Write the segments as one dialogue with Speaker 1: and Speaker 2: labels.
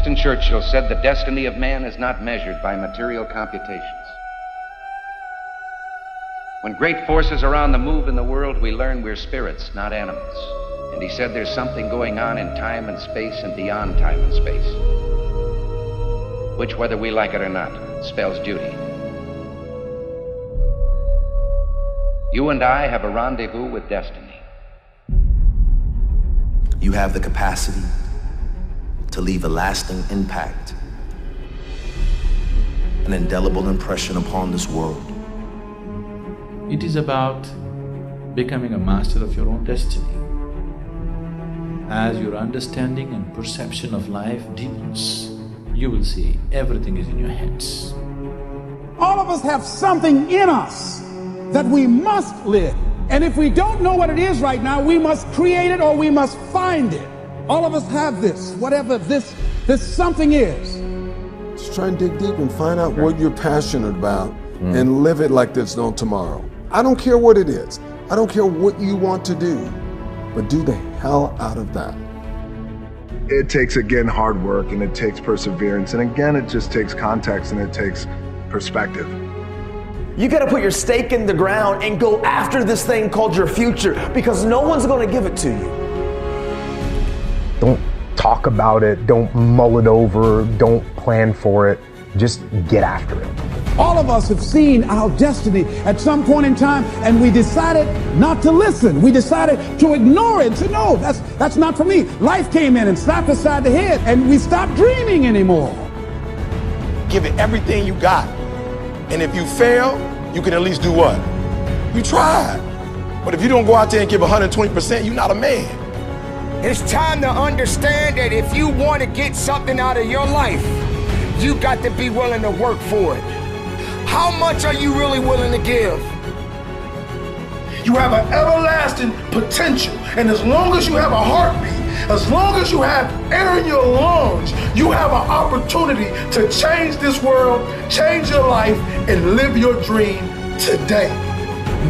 Speaker 1: Winston Churchill said the destiny of man is not measured by material computations. When great forces are on the move in the world, we learn we're spirits, not animals. And he said there's something going on in time and space and beyond time and space, which, whether we like it or not, spells duty. You and I have a rendezvous with destiny.
Speaker 2: You have the capacity to leave a lasting impact, an indelible impression upon this world.
Speaker 3: It is about becoming a master of your own destiny. As your understanding and perception of life deepens, you will see everything is in your hands.
Speaker 4: All of us have something in us that we must live. And if we don't know what it is right now, we must create it or we must find it. All of us have this, whatever this something is.
Speaker 5: Just try and dig deep and find out what you're passionate about and live it like there's no tomorrow. I don't care what it is. I don't care what you want to do, but do the hell out of that.
Speaker 6: It takes, again, hard work, and it takes perseverance, and again, it just takes context and it takes perspective.
Speaker 7: You gotta put your stake in the ground and go after this thing called your future, because no one's gonna give it to you.
Speaker 8: Don't talk about it, don't mull it over, don't plan for it, just get after it.
Speaker 4: All of us have seen our destiny at some point in time, and we decided not to listen. We decided to ignore it and say, no, that's not for me. Life came in and slapped us side the head, and we stopped dreaming anymore.
Speaker 9: Give it everything you got. And if you fail, you can at least do what? You tried. But if you don't go out there and give 120%, you're not a man.
Speaker 10: It's time to understand that if you want to get something out of your life, you got to be willing to work for it. How much are you really willing to give?
Speaker 9: You have an everlasting potential. And as long as you have a heartbeat, as long as you have air in your lungs, you have an opportunity to change this world, change your life, and live your dream today.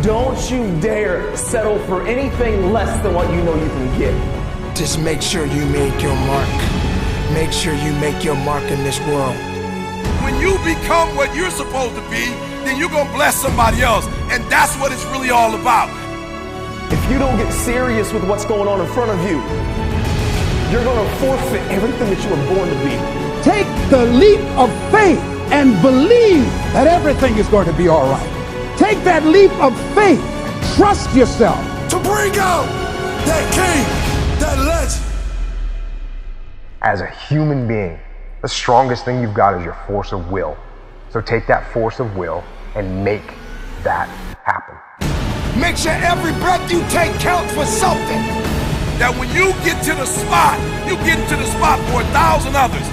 Speaker 7: Don't you dare settle for anything less than what you know you can get.
Speaker 10: Just make sure you make your mark. Make sure you make your mark in this world.
Speaker 9: When you become what you're supposed to be, then you're gonna bless somebody else. And that's what it's really all about.
Speaker 7: If you don't get serious with what's going on in front of you, you're gonna forfeit everything that you were born to be.
Speaker 4: Take the leap of faith and believe that everything is going to be all right. Take that leap of faith. Trust yourself.
Speaker 9: To bring out that king, that legend.
Speaker 8: As a human being, the strongest thing you've got is your force of will. So take that force of will and make that happen.
Speaker 10: Make sure every breath you take counts for something.
Speaker 9: That when you get to the spot, you get to the spot for 1,000 others,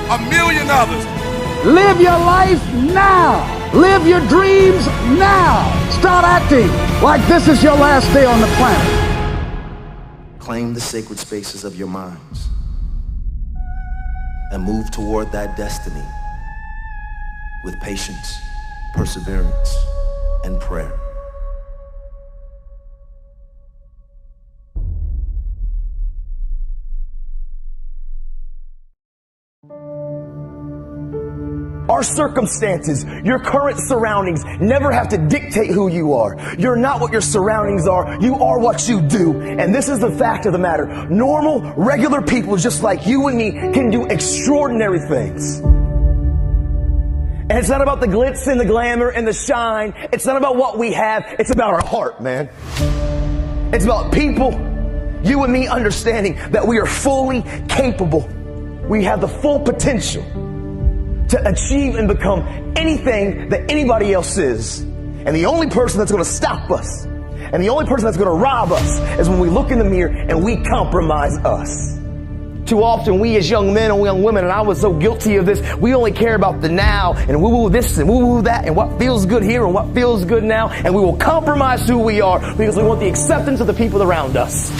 Speaker 9: 1,000,000 others.
Speaker 4: Live your life now. Live your dreams now. Start acting like this is your last day on the planet.
Speaker 2: Claim the sacred spaces of your minds and move toward that destiny with patience, perseverance, and prayer.
Speaker 7: Our circumstances, your current surroundings never have to dictate who you are. You're not what your surroundings are. You are what you do. And this is the fact of the matter. Normal, regular people just like you and me can do extraordinary things. And it's not about the glitz and the glamour and the shine. It's not about what we have. It's about our heart, man. It's about people, you and me, understanding that we are fully capable. We have the full potential to achieve and become anything that anybody else is. And the only person that's going to stop us and the only person that's going to rob us is when we look in the mirror and we compromise us. Too often we as young men and young women, and I was so guilty of this, we only care about the now and woo-woo this and woo-woo that and what feels good here and what feels good now, and we will compromise who we are because we want the acceptance of the people around us.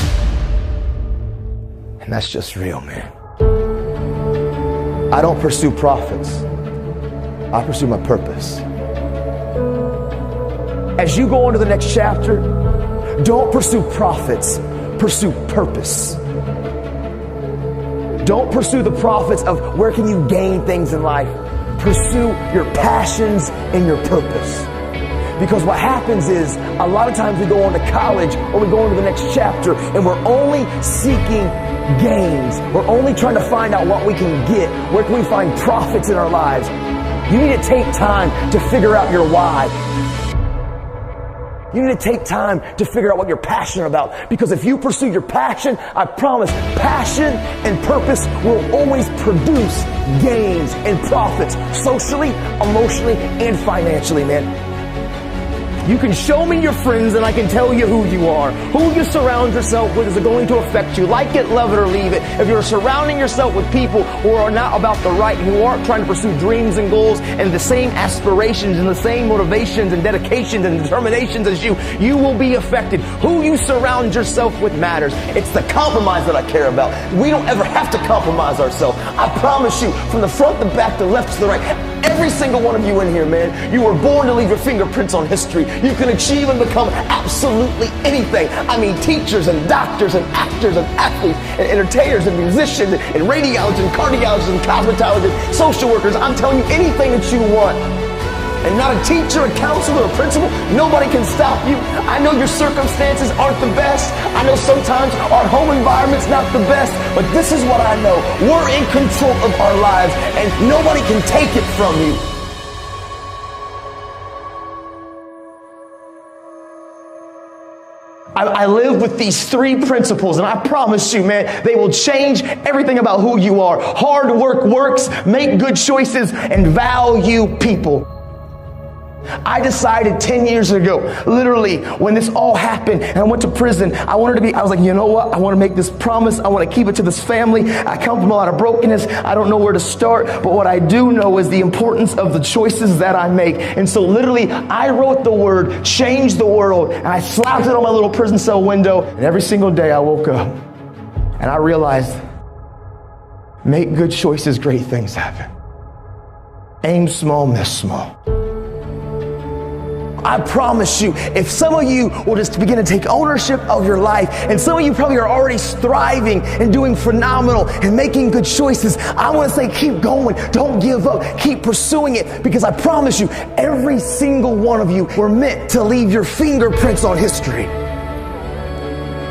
Speaker 7: And that's just real, man. I don't pursue profits. I pursue my purpose. As you go on to the next chapter, don't pursue profits, pursue purpose. Don't pursue the profits of where can you gain things in life. Pursue your passions and your purpose. Because what happens is, a lot of times we go on to college or we go into the next chapter and we're only seeking gains. We're only trying to find out what we can get. Where can we find profits in our lives? You need to take time to figure out your why. You need to take time to figure out what you're passionate about. Because if you pursue your passion, I promise, passion and purpose will always produce gains and profits socially, emotionally, and financially, man. You can show me your friends and I can tell you who you are. Who you surround yourself with is going to affect you. Like it, love it, or leave it. If you're surrounding yourself with people who are not about the right, who aren't trying to pursue dreams and goals and the same aspirations and the same motivations and dedications and determinations as you, you will be affected. Who you surround yourself with matters. It's the compromise that I care about. We don't ever have to compromise ourselves. I promise you, from the front, the back, the left to the right, every single one of you in here, man, you were born to leave your fingerprints on history. You can achieve and become absolutely anything. I mean, teachers and doctors and actors and athletes and entertainers and musicians and radiologists and cardiologists and cosmetologists, social workers. I'm telling you, anything that you want. And not a teacher, a counselor, a principal, nobody can stop you. I know your circumstances aren't the best. I know sometimes our home environment's not the best, but this is what I know. We're in control of our lives and nobody can take it from you. I live with these 3 principles, and I promise you, man, they will change everything about who you are. Hard work works, make good choices, and value people. I decided 10 years ago, literally, when this all happened and I went to prison, I was like, you know what? I want to make this promise. I want to keep it to this family. I come from a lot of brokenness. I don't know where to start, but what I do know is the importance of the choices that I make. And so literally, I wrote the word, change the world, and I slapped it on my little prison cell window. And every single day I woke up and I realized, make good choices, great things happen. Aim small, miss small. I promise you, if some of you will just begin to take ownership of your life, and some of you probably are already thriving and doing phenomenal and making good choices, I want to say keep going. Don't give up. Keep pursuing it, because I promise you, every single one of you were meant to leave your fingerprints on history.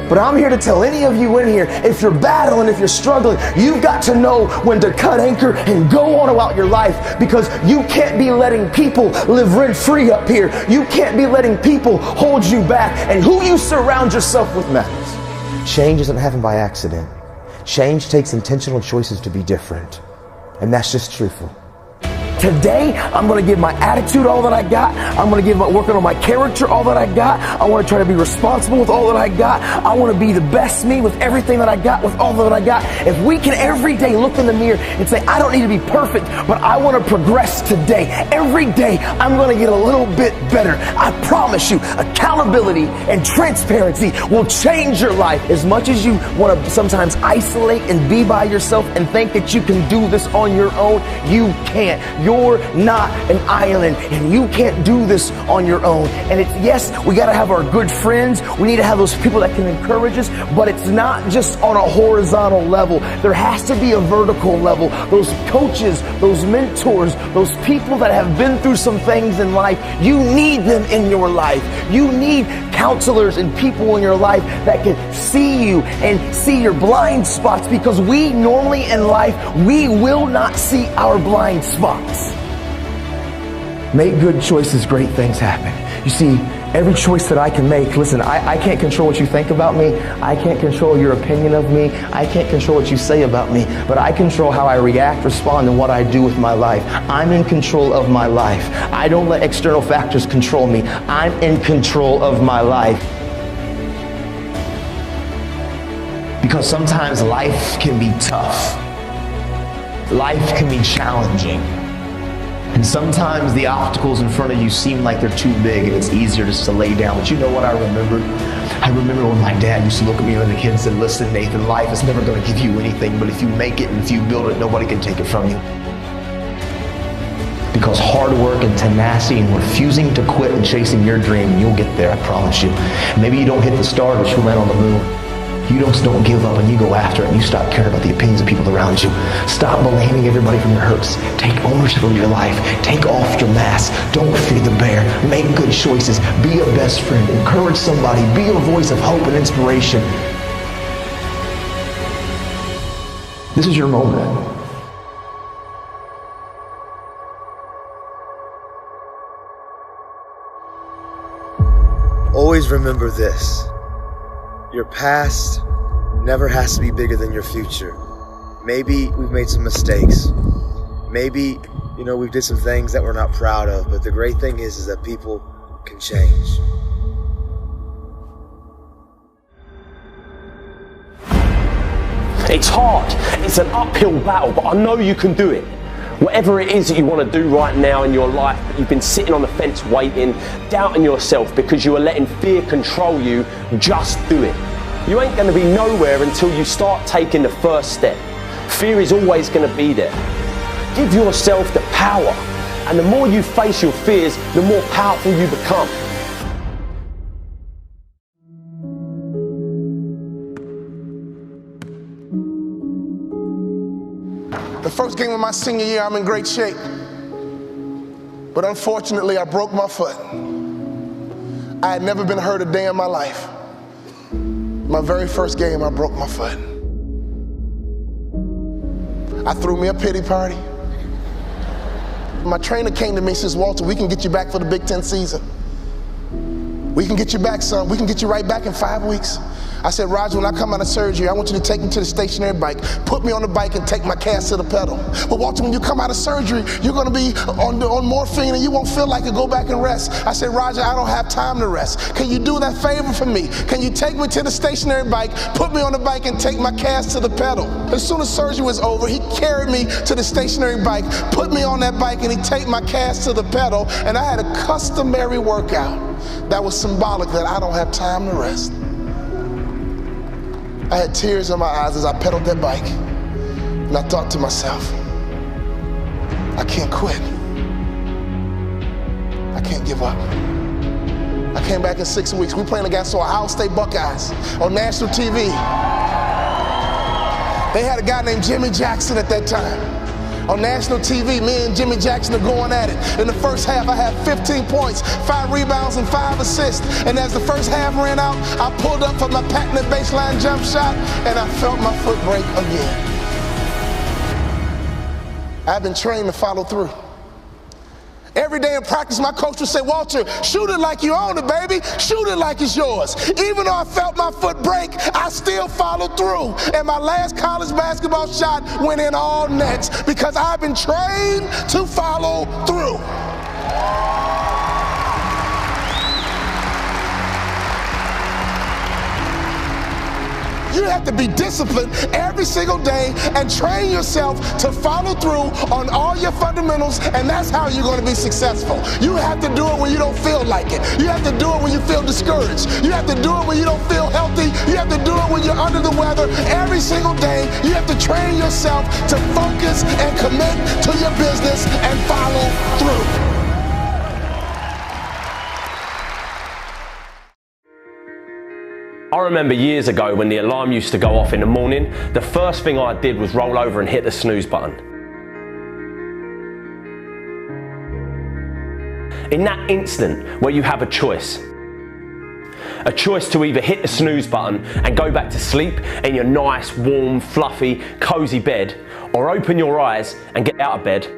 Speaker 7: But I'm here to tell any of you in here, if you're battling, if you're struggling, you've got to know when to cut anchor and go on about your life, because you can't be letting people live rent-free up here. You can't be letting people hold you back, and who you surround yourself with matters. Change doesn't happen by accident. Change takes intentional choices to be different, and that's just truthful. Today, I'm going to give my attitude all that I got. I'm going to give working on my character all that I got. I want to try to be responsible with all that I got. I want to be the best me with everything that I got, with all that I got. If we can every day look in the mirror and say, I don't need to be perfect, but I want to progress today. Every day, I'm going to get a little bit better. I promise you, accountability and transparency will change your life. As much as you want to sometimes isolate and be by yourself and think that you can do this on your own, you can't. You're not an island, and you can't do this on your own. And it's, yes, we got to have our good friends. We need to have those people that can encourage us, but it's not just on a horizontal level. There has to be a vertical level. Those coaches, those mentors, those people that have been through some things in life, you need them in your life. You need counselors and people in your life that can see you and see your blind spots, because we normally in life, we will not see our blind spots. Make good choices, great things happen. You see, every choice that I can make, listen, I can't control what you think about me. I can't control your opinion of me. I can't control what you say about me, but I control how I react, respond, and what I do with my life. I'm in control of my life. I don't let external factors control me. I'm in control of my life. Because sometimes life can be tough. Life can be challenging. And sometimes the obstacles in front of you seem like they're too big and it's easier just to lay down. But you know what I remember? I remember when my dad used to look at me when a kid and said, listen, Nathan, life is never going to give you anything, but if you make it and if you build it, nobody can take it from you. Because hard work and tenacity and refusing to quit and chasing your dream, you'll get there, I promise you. Maybe you don't hit the star, but you'll land on the moon. You don't give up and you go after it and you stop caring about the opinions of people around you. Stop blaming everybody from your hurts. Take ownership of your life. Take off your mask. Don't feed the bear. Make good choices. Be a best friend. Encourage somebody. Be a voice of hope and inspiration. This is your moment.
Speaker 11: Always remember this. Your past never has to be bigger than your future. Maybe we've made some mistakes. Maybe, we did some things that we're not proud of, but the great thing is that people can change.
Speaker 12: It's hard, it's an uphill battle, but I know you can do it. Whatever it is that you want to do right now in your life, but you've been sitting on the fence waiting, doubting yourself because you are letting fear control you, just do it. You ain't going to be nowhere until you start taking the first step. Fear is always going to be there. Give yourself the power, and the more you face your fears, the more powerful you become.
Speaker 9: The first game of my senior year, I'm in great shape. But unfortunately, I broke my foot. I had never been hurt a day in my life. My very first game, I broke my foot. I threw me a pity party. My trainer came to me and says, Walter, we can get you back for the Big Ten season. We can get you back, son. We can get you right back in 5 weeks. I said, Roger, when I come out of surgery, I want you to take me to the stationary bike, put me on the bike and take my cast to the pedal. But Walter, when you come out of surgery, you're gonna be on morphine and you won't feel like it. Go back and rest. I said, Roger, I don't have time to rest. Can you do that favor for me? Can you take me to the stationary bike, put me on the bike and take my cast to the pedal? As soon as surgery was over, he carried me to the stationary bike, put me on that bike and he'd take my cast to the pedal, and I had a customary workout that was symbolic that I don't have time to rest. I had tears in my eyes as I pedaled that bike, and I thought to myself, I can't quit. I can't give up. I came back in 6 weeks. We playing against the Ohio State Buckeyes on national TV. They had a guy named Jimmy Jackson at that time. On national TV, me and Jimmy Jackson are going at it. In the first half, I had 15 points, 5 rebounds, and 5 assists. And as the first half ran out, I pulled up for my patented baseline jump shot, and I felt my foot break again. I've been trained to follow through. Every day in practice, my coach would say, Walter, shoot it like you own it, baby. Shoot it like it's yours. Even though I felt my foot break, I still followed through. And my last college basketball shot went in all nets because I've been trained to follow through. You have to be disciplined every single day and train yourself to follow through on all your fundamentals, and that's how you're going to be successful. You have to do it when you don't feel like it. You have to do it when you feel discouraged. You have to do it when you don't feel healthy. You have to do it when you're under the weather. Every single day, you have to train yourself to focus and commit to your business and follow through.
Speaker 12: I remember years ago when the alarm used to go off in the morning, the first thing I did was roll over and hit the snooze button. In that instant where you have a choice to either hit the snooze button and go back to sleep in your nice, warm, fluffy, cozy bed, or open your eyes and get out of bed,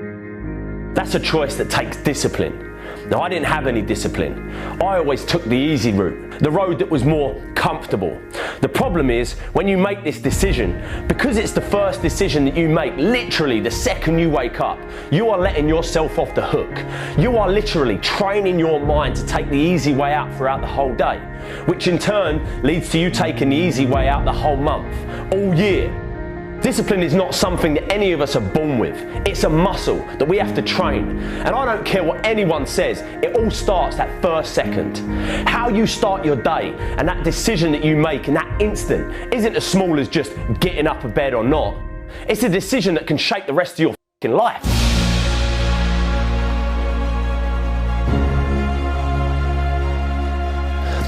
Speaker 12: that's a choice that takes discipline. Now, I didn't have any discipline. I always took the easy route, the road that was more comfortable. The problem is, when you make this decision, because it's the first decision that you make, literally the second you wake up, you are letting yourself off the hook. You are literally training your mind to take the easy way out throughout the whole day, which in turn leads to you taking the easy way out the whole month, all year. Discipline is not something that any of us are born with. It's a muscle that we have to train. And I don't care what anyone says, it all starts that first second. How you start your day and that decision that you make in that instant isn't as small as just getting up of bed or not. It's a decision that can shape the rest of your fucking life.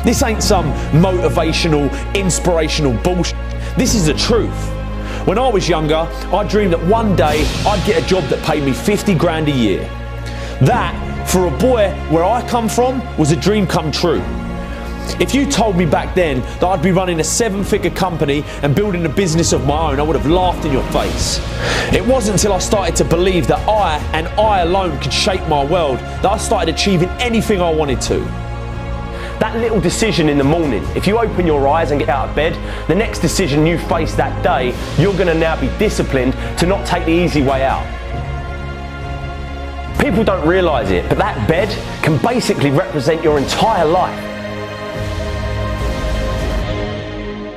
Speaker 12: This ain't some motivational, inspirational bullshit. This is the truth. When I was younger, I dreamed that one day I'd get a job that paid me 50 grand a year. That, for a boy where I come from, was a dream come true. If you told me back then that I'd be running a 7-figure company and building a business of my own, I would have laughed in your face. It wasn't until I started to believe that I, and I alone, could shape my world that I started achieving anything I wanted to. That little decision in the morning, if you open your eyes and get out of bed, the next decision you face that day, you're going to now be disciplined to not take the easy way out. People don't realise it, but that bed can basically represent your entire life.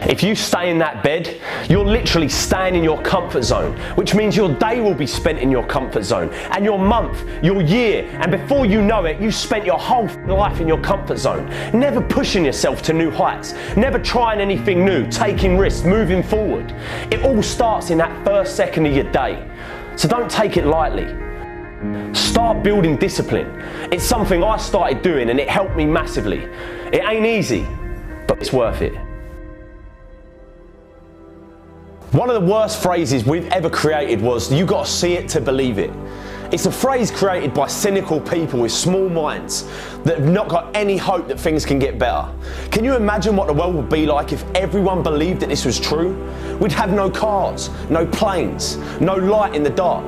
Speaker 12: If you stay in that bed, you're literally staying in your comfort zone, which means your day will be spent in your comfort zone, and your month, your year, and before you know it, you spent your whole life in your comfort zone, never pushing yourself to new heights, never trying anything new, taking risks, moving forward. It all starts in that first second of your day, so don't take it lightly. Start building discipline. It's something I started doing and it helped me massively. It ain't easy, but it's worth it. One of the worst phrases we've ever created was, "You gotta see it to believe it." It's a phrase created by cynical people with small minds that have not got any hope that things can get better. Can you imagine what the world would be like if everyone believed that this was true? We'd have no cars, no planes, no light in the dark.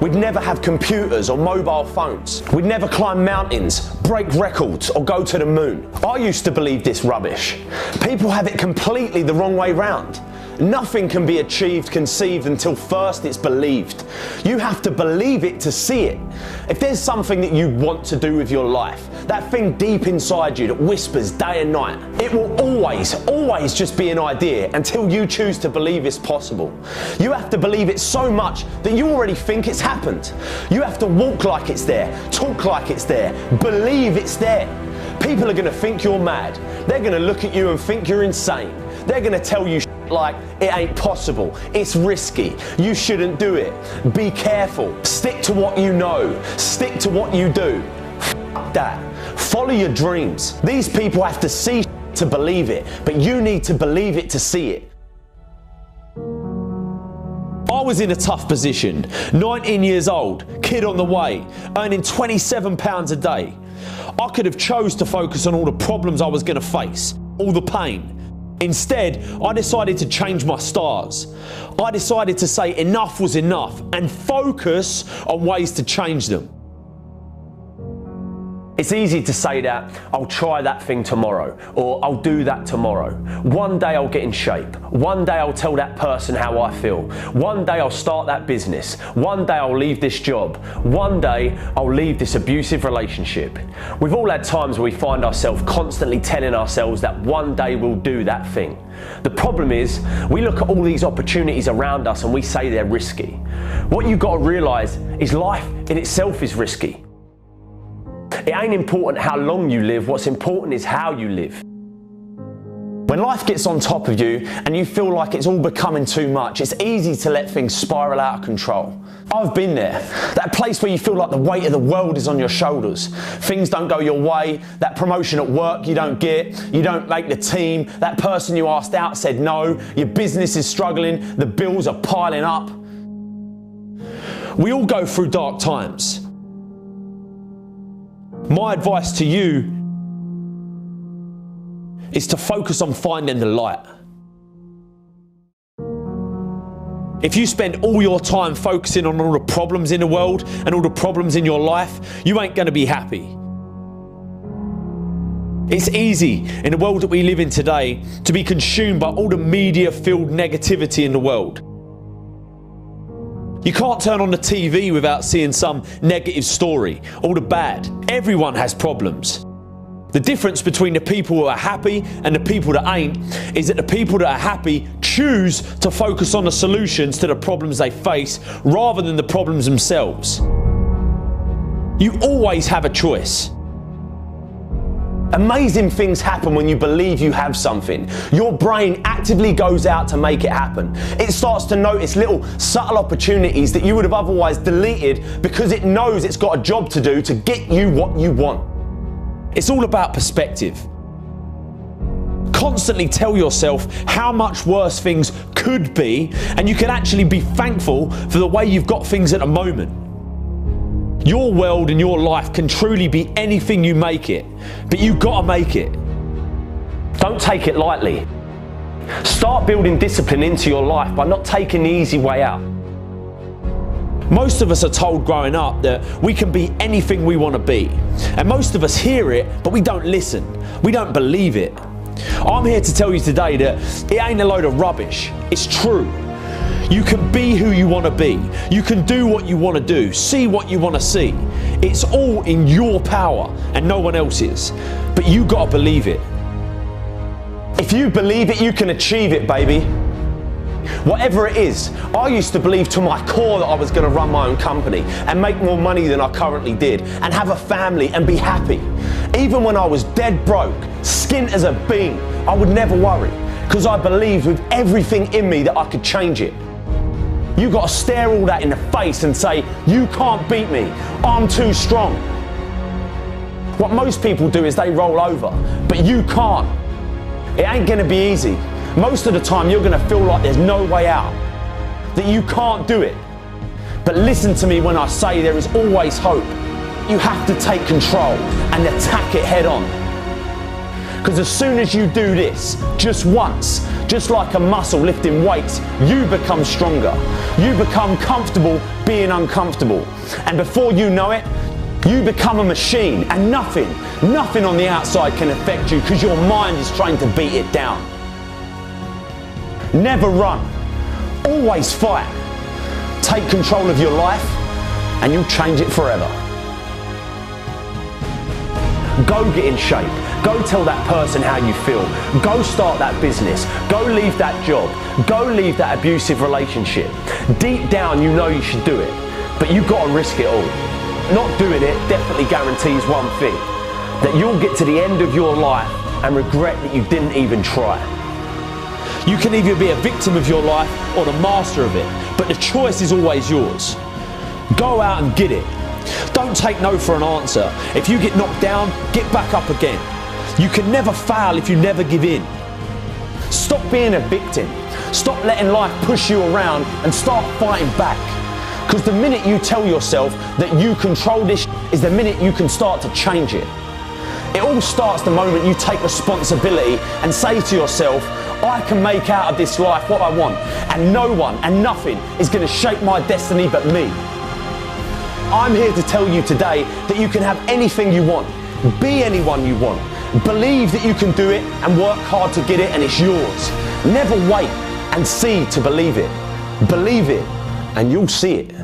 Speaker 12: We'd never have computers or mobile phones. We'd never climb mountains, break records, or go to the moon. I used to believe this rubbish. People have it completely the wrong way round. Nothing can be achieved, conceived until first it's believed. You have to believe it to see it. If there's something that you want to do with your life, that thing deep inside you that whispers day and night, it will always just be an idea until you choose to believe it's possible. You have to believe it so much that you already think it's happened. You have to walk like it's there, talk like it's there, believe it's there. People are going to think you're mad. They're going to look at you and think you're insane. They're going to tell you like it ain't possible, it's risky, you shouldn't do it, be careful, stick to what you know, stick to what you do. F that. Follow your dreams. These people have to see to believe it, but you need to believe it to see it. I was in a tough position, 19 years old, kid on the way, earning £27 a day. I could have chose to focus on all the problems I was going to face, all the pain. Instead, I decided to change my stars. I decided to say enough was enough and focus on ways to change them. It's easy to say that, I'll try that thing tomorrow, or I'll do that tomorrow. One day I'll get in shape. One day I'll tell that person how I feel. One day I'll start that business. One day I'll leave this job. One day I'll leave this abusive relationship. We've all had times where we find ourselves constantly telling ourselves that one day we'll do that thing. The problem is, we look at all these opportunities around us and we say they're risky. What you've got to realise is life in itself is risky. It ain't important how long you live, what's important is how you live. When life gets on top of you and you feel like it's all becoming too much, it's easy to let things spiral out of control. I've been there. That place where you feel like the weight of the world is on your shoulders. Things don't go your way, that promotion at work you don't get, you don't make the team, that person you asked out said no, your business is struggling, the bills are piling up. We all go through dark times. My advice to you is to focus on finding the light. If you spend all your time focusing on all the problems in the world and all the problems in your life, you ain't going to be happy. It's easy in the world that we live in today to be consumed by all the media-filled negativity in the world. You can't turn on the TV without seeing some negative story, all the bad. Everyone has problems. The difference between the people who are happy and the people that ain't is that the people that are happy choose to focus on the solutions to the problems they face rather than the problems themselves. You always have a choice. Amazing things happen when you believe you have something. Your brain actively goes out to make it happen. It starts to notice little subtle opportunities that you would have otherwise deleted because it knows it's got a job to do to get you what you want. It's all about perspective. constantly tell yourself how much worse things could be, and you can actually be thankful for the way you've got things at the moment. Your world and your life can truly be anything you make it, but you've got to make it. Don't take it lightly. Start building discipline into your life by not taking the easy way out. Most of us are told growing up that we can be anything we want to be. And most of us hear it, but we don't listen. We don't believe it. I'm here to tell you today that it ain't a load of rubbish. It's true. You can be who you want to be. You can do what you want to do. See what you want to see. It's all in your power and no one else's. But you got to believe it. If you believe it, you can achieve it, baby. Whatever it is, I used to believe to my core that I was going to run my own company and make more money than I currently did and have a family and be happy. Even when I was dead broke, skint as a bean, I would never worry because I believed with everything in me that I could change it. You got to stare all that in the face and say, you can't beat me, I'm too strong. What most people do is they roll over, but you can't. It ain't going to be easy. Most of the time you're going to feel like there's no way out, that you can't do it. But listen to me when I say there is always hope. You have to take control and attack it head on. Because as soon as you do this, just once, just like a muscle lifting weights, you become stronger. You become comfortable being uncomfortable. And before you know it, you become a machine, and nothing on the outside can affect you because your mind is trained to beat it down. Never run, always fight. Take control of your life and you'll change it forever. Go get in shape. Go tell that person how you feel. Go start that business. Go leave that job. Go leave that abusive relationship. Deep down you know you should do it, but you've got to risk it all. Not doing it definitely guarantees one thing, that you'll get to the end of your life and regret that you didn't even try. You can either be a victim of your life or the master of it, but the choice is always yours. Go out and get it. Don't take no for an answer. If you get knocked down, get back up again. You can never fail if you never give in. Stop being a victim. Stop letting life push you around and start fighting back. Because the minute you tell yourself that you control this is the minute you can start to change it. It all starts the moment you take responsibility and say to yourself, I can make out of this life what I want, and no one and nothing is going to shape my destiny but me. I'm here to tell you today that you can have anything you want, be anyone you want, believe that you can do it and work hard to get it, and it's yours. Never wait and see to believe it. Believe it and you'll see it.